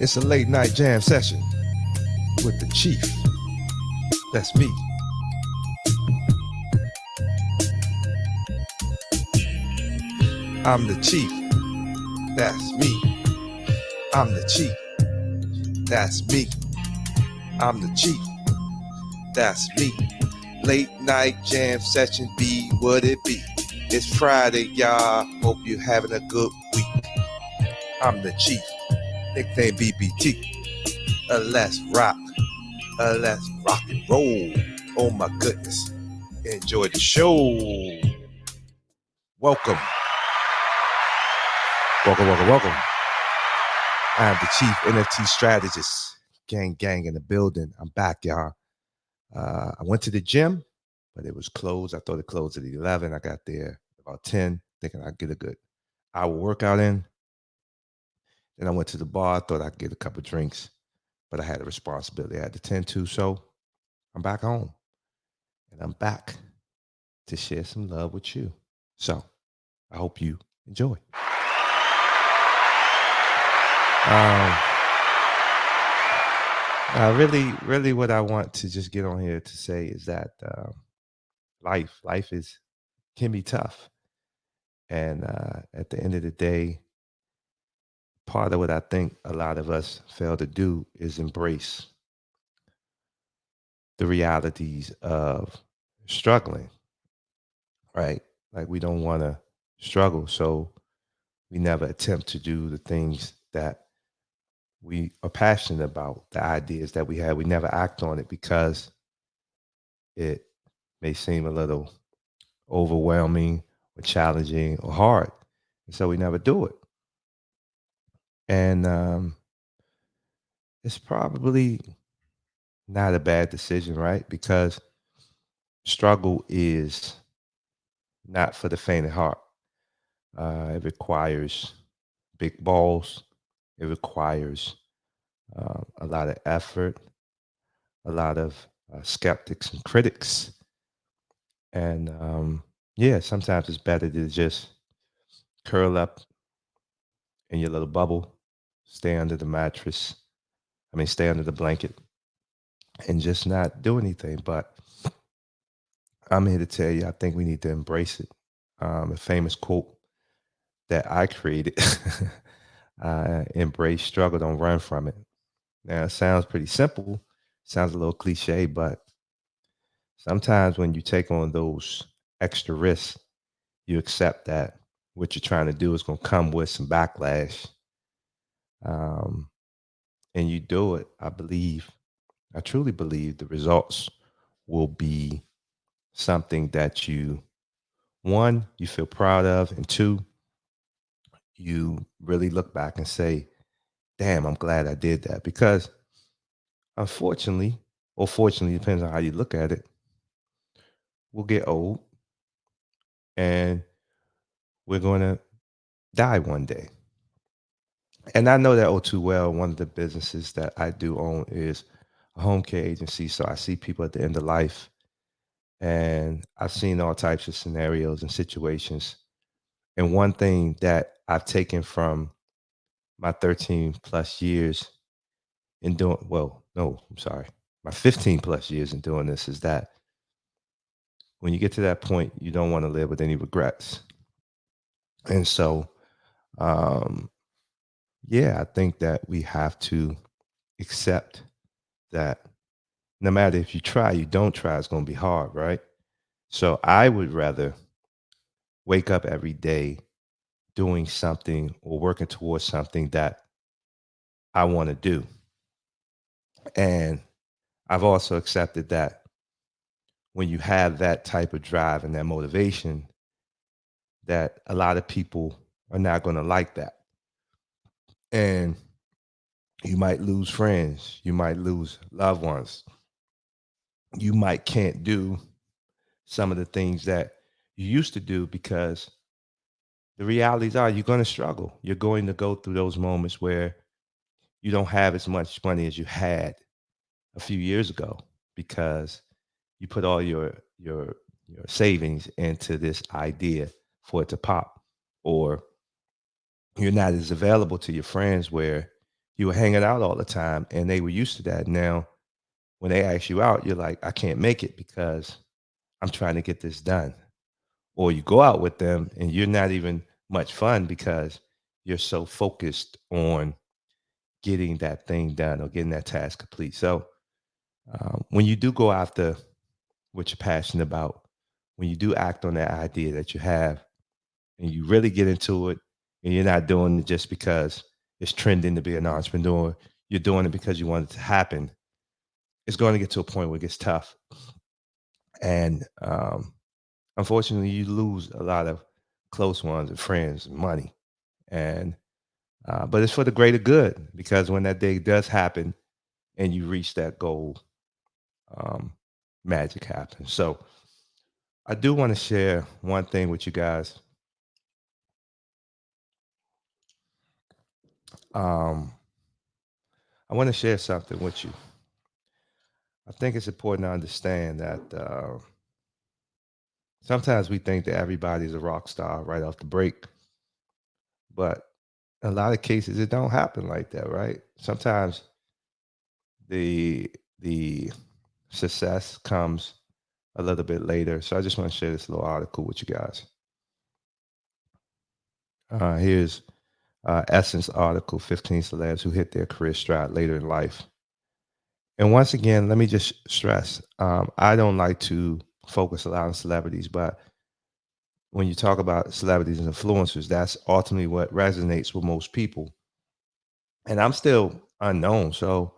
It's a late night jam session with the chief. That's me. I'm the chief. That's me. I'm the chief. That's me. I'm the chief. That's me. Late night jam session be what it be. It's Friday, y'all. Hope you're having a good week. I'm the chief. Nickname BBT. Let's rock. Let's rock and roll. Oh my goodness. Enjoy the show. Welcome. Welcome. I'm the chief NFT strategist. Gang in the building. I'm back, y'all. I went to the gym, but it was closed. I thought it closed at 11. I got there about 10, thinking I'd get a good hour workout in. Then I went to the bar, thought I'd get a couple drinks, but I had a responsibility I had to tend to. So I'm back home. And I'm back to share some love with you. So I hope you enjoy. Really, what I want to just get on here to say is that life can be tough, and at the end of the day, part of what I think a lot of us fail to do is embrace the realities of struggling. Right? Like we don't want to struggle, so we never attempt to do the things that we are passionate about, the ideas that we have. We never act on it because it may seem a little overwhelming or challenging or hard. And so we never do it. And it's probably not a bad decision, right? Because struggle is not for the faint of heart. It requires big balls, it requires a lot of effort, a lot of skeptics and critics. And yeah, sometimes it's better to just curl up in your little bubble, stay under the mattress. Stay under the blanket and just not do anything. But I'm here to tell you, I think we need to embrace it. A famous quote that I created embrace struggle, don't run from it. Now, it sounds pretty simple, sounds a little cliche, but sometimes when you take on those extra risks, you accept that what you're trying to do is going to come with some backlash. Um, and you do it, I truly believe the results will be something that you feel proud of, and two, you really look back and say, damn, I'm glad I did that. Because unfortunately, or fortunately, depends on how you look at it, we'll get old and we're going to die one day. And I know that all too well. One of the businesses that I do own is a home care agency. So I see people at the end of life, and I've seen all types of scenarios and situations. And one thing that I've taken from my 13 plus years in doing, well, no, I'm sorry, my 15 plus years in doing this is that when you get to that point, you don't want to live with any regrets. And so, um, yeah, I think that we have to accept that no matter if you try, you don't try, it's going to be hard, right? So I would rather wake up every day doing something or working towards something that I want to do. And I've also accepted that when you have that type of drive and that motivation, that a lot of people are not going to like that. And you might lose friends, you might lose loved ones, you might can't do some of the things that you used to do because the realities are you're going to struggle. You're going to go through those moments where you don't have as much money as you had a few years ago because you put all your savings into this idea for it to pop, or you're not as available to your friends where you were hanging out all the time and they were used to that. Now, when they ask you out, you're like, I can't make it because I'm trying to get this done. Or you go out with them and you're not even much fun because you're so focused on getting that thing done or getting that task complete. So when you do go after what you're passionate about, when you do act on that idea that you have and you really get into it and you're not doing it just because it's trending to be an entrepreneur, you're doing it because you want it to happen, it's going to get to a point where it gets tough. And unfortunately, you lose a lot of close ones and friends and money. And but it's for the greater good because when that day does happen and you reach that goal, um, magic happens. So I do want to share one thing with you guys. Um, I want to share something with you. I think it's important to understand that sometimes we think that everybody's a rock star right off the break, but in a lot of cases it don't happen like that, right? Sometimes the success comes a little bit later. So I just want to share this little article with you guys. Here's Essence article: 15 celebs who hit their career stride later in life. And once again, let me just stress: I don't like to focus a lot on celebrities, but when you talk about celebrities and influencers, that's ultimately what resonates with most people. And I'm still unknown, so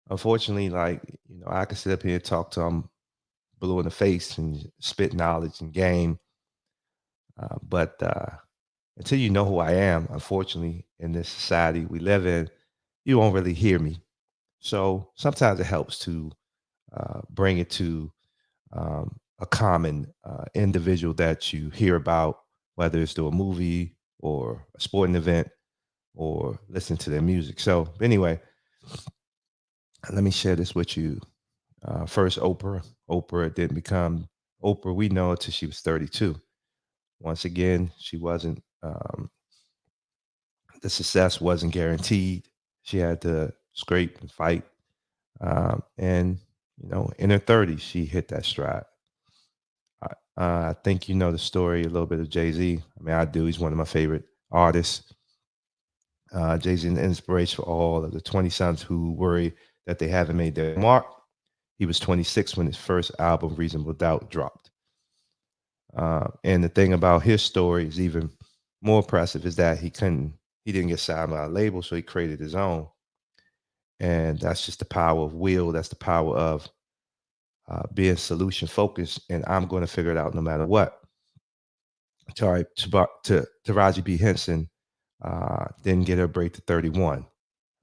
unfortunately, like I could sit up here and talk to them blue in the face and spit knowledge and game, but until you know who I am, unfortunately, in this society we live in, you won't really hear me. So sometimes it helps to bring it to a common individual that you hear about, whether it's through a movie or a sporting event or listen to their music. So anyway, let me share this with you. First, Oprah. Oprah didn't become Oprah we know until she was 32. Once again, she wasn't. The success wasn't guaranteed. She had to scrape and fight. And in her 30s, she hit that stride. I think you know the story a little bit of Jay Z. I mean, I do. He's one of my favorite artists. Jay Z, an inspiration for all of the 20 sons who worry that they haven't made their mark. He was 26 when his first album, Reasonable Doubt, dropped. And the thing about his story is even more impressive is that he didn't get signed by a label, so he created his own. And that's just the power of will. That's the power of being solution focused. And I'm going to figure it out no matter what. Taraji B. Henson didn't get her break to 31.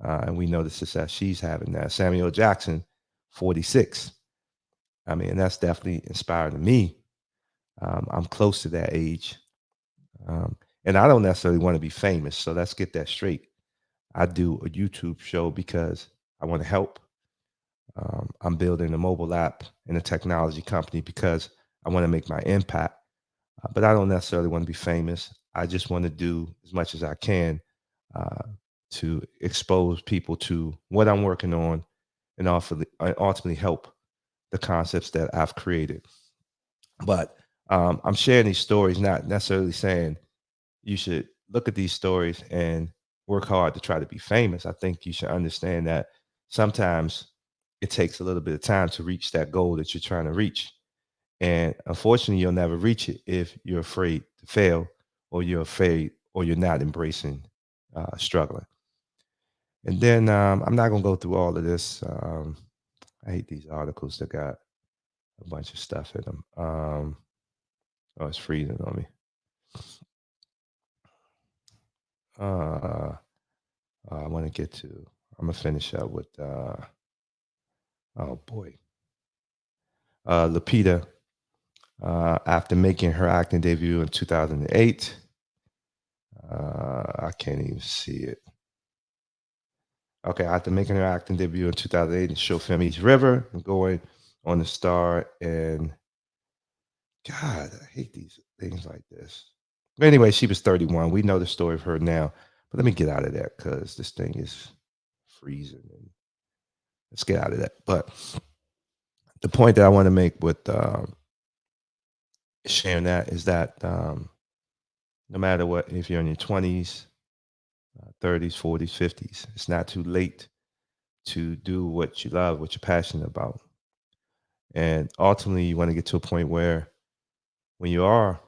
And we know the success she's having now. Samuel Jackson, 46. I mean, that's definitely inspiring to me. I'm close to that age. And I don't necessarily want to be famous. So let's get that straight. I do a YouTube show because I want to help. I'm building a mobile app in a technology company because I want to make my impact. But I don't necessarily want to be famous. I just want to do as much as I can to expose people to what I'm working on and ultimately help the concepts that I've created. But I'm sharing these stories, not necessarily saying you should look at these stories and work hard to try to be famous. I think you should understand that sometimes it takes a little bit of time to reach that goal that you're trying to reach. And unfortunately, you'll never reach it if you're afraid to fail or you're afraid or you're not embracing struggling. And then I'm not going to go through all of this. I hate these articles that got a bunch of stuff in them. Oh, it's freezing on me. I want to get to, I'm going to finish up with, oh boy, Lupita, after making her acting debut in 2008. I can't even see it. Okay, after making her acting debut in 2008 in show film East River and going on to star in, God, I hate these things like this. Anyway, she was 31. We know the story of her now, but let me get out of that because this thing is freezing. And let's get out of that. But the point that I want to make with sharing that is that no matter what, if you're in your 20s, 30s, 40s, 50s, it's not too late to do what you love, what you're passionate about. And ultimately, you want to get to a point where when you are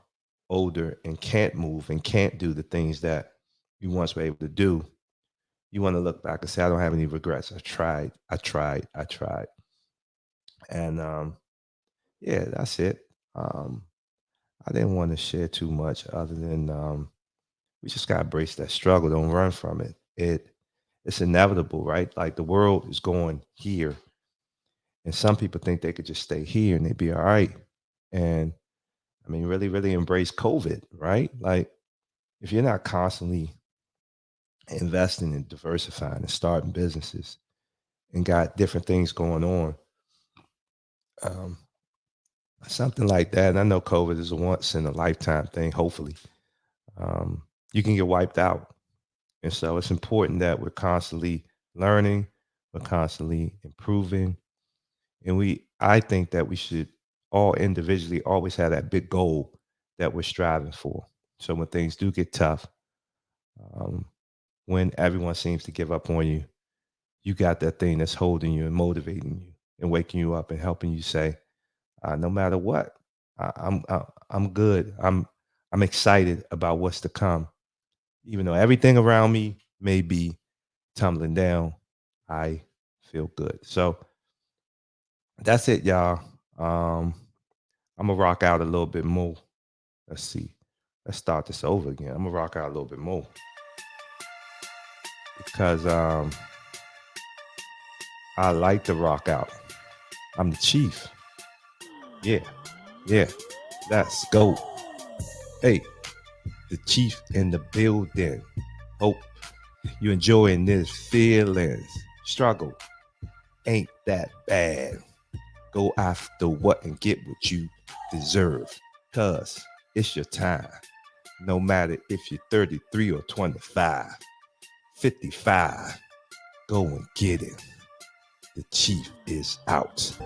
older and can't move and can't do the things that you once were able to do, you want to look back and say, I don't have any regrets. I tried. And yeah, that's it. Um, I didn't want to share too much other than we just gotta embrace that struggle. Don't run from it. It's inevitable, right? Like the world is going here, and some people think they could just stay here and they'd be all right. And I mean, really, really embrace COVID, right? Like if you're not constantly investing and diversifying and starting businesses and got different things going on, um, something like that. And I know COVID is a once in a lifetime thing. Hopefully, you can get wiped out. And so it's important that we're constantly learning, we're constantly improving. And I think that we should all individually always have that big goal that we're striving for. So when things do get tough, um, when everyone seems to give up on you, you got that thing that's holding you and motivating you and waking you up and helping you say, no matter what, I'm good. I'm excited about what's to come, even though everything around me may be tumbling down. I feel good. So that's it, y'all. I'm gonna rock out a little bit more. Let's see. Let's start this over again. I'm gonna rock out a little bit more because I like to rock out. I'm the chief. Yeah, yeah. Let's go. Hey, the chief in the building. Hope you enjoying this feelings. Struggle ain't that bad. Go after what and get what you deserve. Cause it's your time. No matter if you're 33 or 25, 55, go and get it. The chief is out.